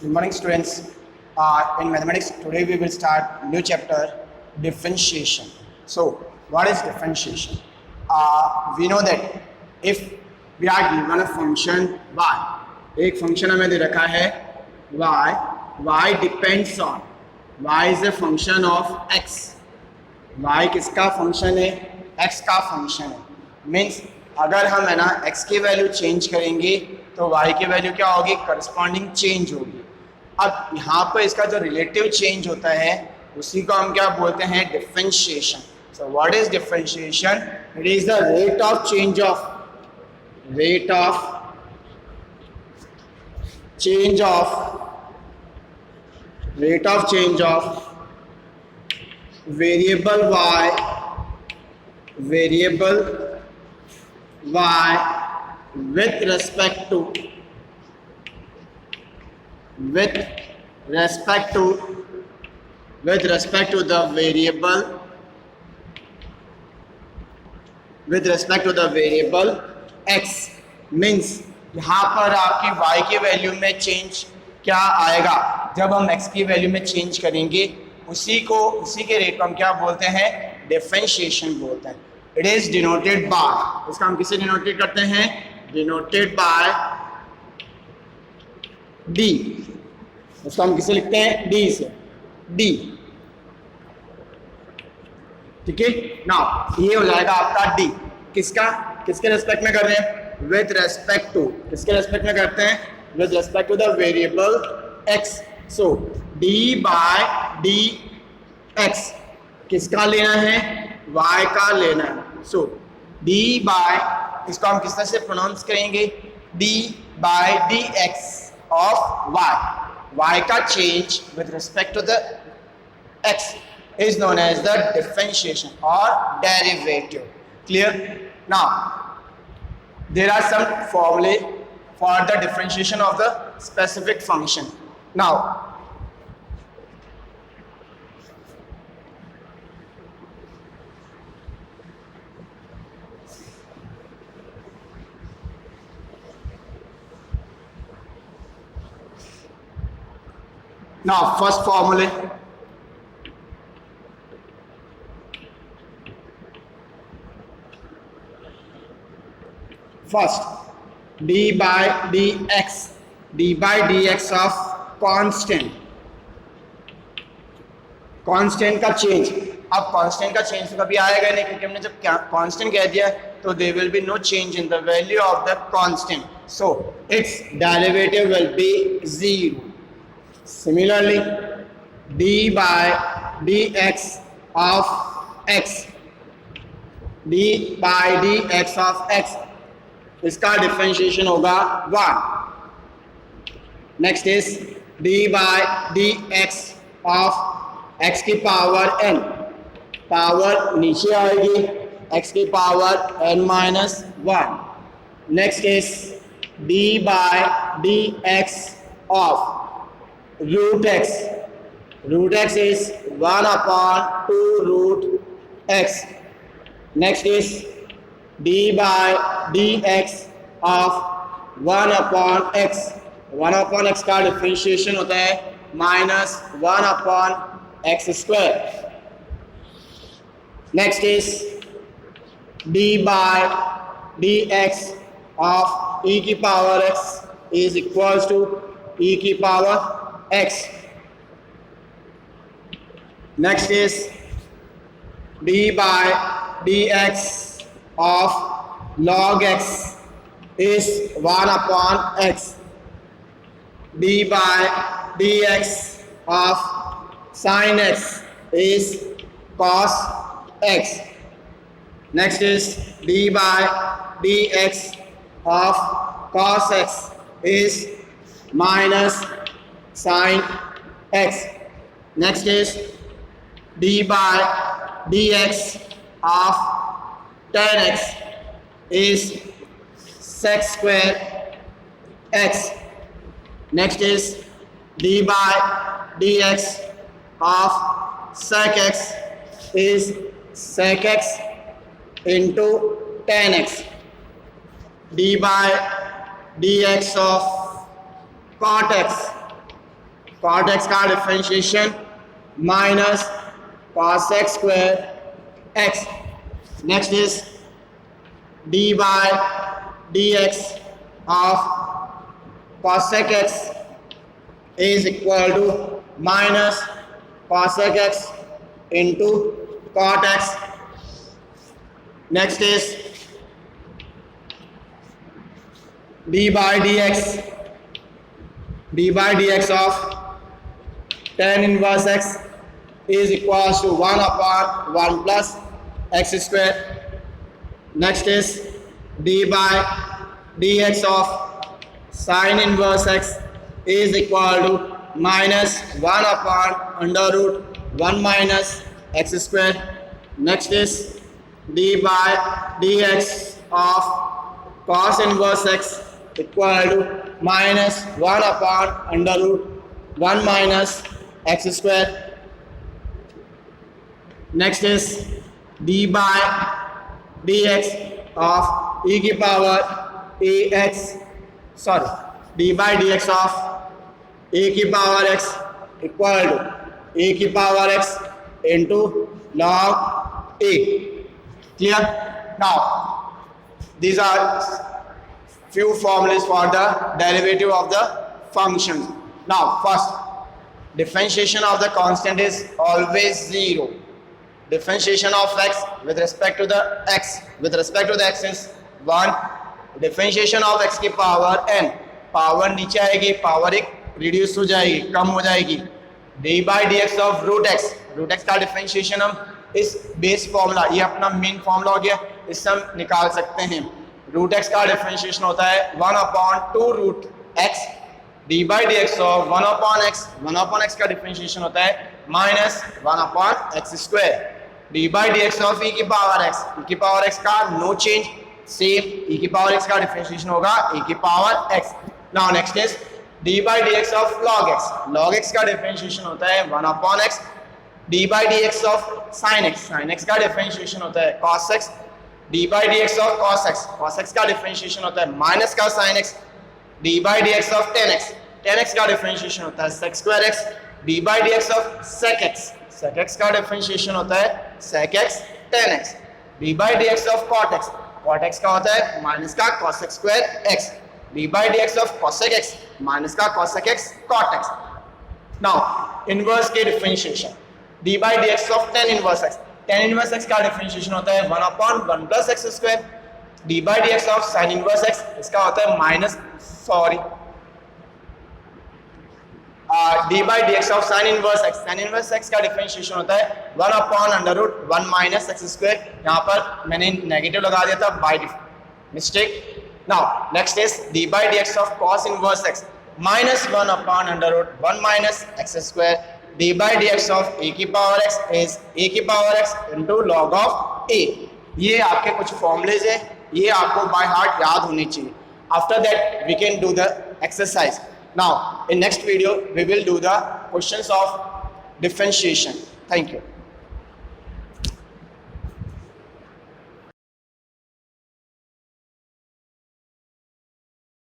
Good morning, students. In mathematics, today we will start new chapter, differentiation. So, what is differentiation? We know that if we are given a function y, एक function हमें दे रखा है y depends on, y is a function of x. y किसका function है? x का function है. Means अगर हम है ना x की वैल्यू चेंज करेंगे तो y की वैल्यू क्या होगी? करस्पॉन्डिंग चेंज होगी. अब यहाँ पर इसका जो रिलेटिव चेंज होता है उसी को हम क्या बोलते हैं? Differentiation. So what is differentiation? It is the rate of change of variable y with respect to the variable x. Means यहाँ पर आपकी y की वैल्यू में चेंज क्या आएगा? जब हम x की वैल्यू में चेंज करेंगे उसी के रेट को हम क्या बोलते हैं? डिफरेंशिएशन बोलते हैं. इट इज डिनोटेड बाय, इसका हम किसे डिनोटेड करते हैं? Denoted by d. उसको हम किसे लिखते हैं? d से. d. ठीक है. नाउ ये हो जाएगा आपका d. किसके रेस्पेक्ट में कर रहे हैं? With respect to. किसके रेस्पेक्ट में करते हैं? With respect to the variable x. So d by d x किसका लेना है? y का लेना है. सो d बाय, इसको हम किस तरह से प्रोनाउंस करेंगे? d by d x of y का change with respect to the x is known as the differentiation or derivative. Clear? Now there are some formulae for the differentiation of the specific function. Now first formula. First, d by dx of constant का change. अब constant का change तो कभी आएगा नहीं, क्योंकि हमने जब कांस्टेंट कह दिया तो there will be no change in the value of the constant. So it's derivative will be 0. Similarly, d by dx of x, इसका डिफरेंशिएशन होगा 1. Next is d by dx of x की power n. Power नीचे आएगी, x की power n minus 1. Next is d by dx of root x is 1 upon 2 root x. Next is d by dx of 1 upon x. 1 upon x का differentiation होता है minus 1 upon x square. Next is d by dx of e की power x is equals to e की power x. Next is d by dx of log x is 1 upon x. d by dx of sin x is cos x. Next is d by dx of cos x is minus sin x. Next is d by dx of tan x is sec square x. Next is d by dx of sec x is sec x into tan x. d by dx of cot x cot x का differentiation minus cos x square x. Next is d by dx of cosec x is equal to minus cosec x into cot x. Next is d by dx of tan inverse x is equals to 1 upon 1 plus x square. Next is d by dx of sin inverse x is equal to minus 1 upon under root 1 minus x square. Next is d by dx of cos inverse x equal to minus 1 upon under root 1 minus x square. Next is d by dx of e की power d by dx of e की power x equal to e की power x into log a. Clear? Now these are few formulas for the derivative of the function. Now first, differentiation of the constant is always 0. Differentiation of x with respect to the x is 1. Differentiation of x की power n, power नीचे आएगी, power एक reduce हो जाएगी, कम हो जाएगी. d by dx of root x का differentiation हम इस बेस फॉर्मूला, ये अपना मेन फॉर्मूला हो गया, इससे हम निकाल सकते हैं. रूट x का डिफरेंशिएशन होता है 1 upon 2 root x. d by dx of 1 upon x का डिफरेंशिएशन होता है minus 1 upon x square. d by dx of e की पावर x का नो चेंज, सेम. e की पावर x का डिफरेंशिएशन होगा e की power x. Now next is d by dx of log x का differentiation होता है 1 upon x. d by dx of sin x का डिफरेंशिएशन होता है cos x. d by dx of cos x का differentiation होता है माइनस का sin x. d by dx of tan x का डिफरेंशिएशन होता है sec square x. d by dx of sec x का डिफरेंशिएशन होता है sec x tan x. d by dx of cot x का होता है माइनस का cosec square x. d by dx of cosec x minus का cosec x cot x. Now inverse के differentiation, d by dx of tan inverse x का differentiation होता है 1 upon 1 plus x square. d by dx of sin inverse x इसका होता है d by dx of sin inverse x का differentiation होता है 1 upon under root 1 minus x square. यहाँ पर मैंने नेगेटिव लगा दिया था by mistake. Now next is d by dx of cos inverse x minus 1 upon under root 1 minus x square. d by dx of a की power x is a की power x into log of a. ये आपके कुछ formulas है, ये आपको by heart याद होनी चाहिए. After that we can do the exercise. Now in next video we will do the questions of differentiation. Thank you.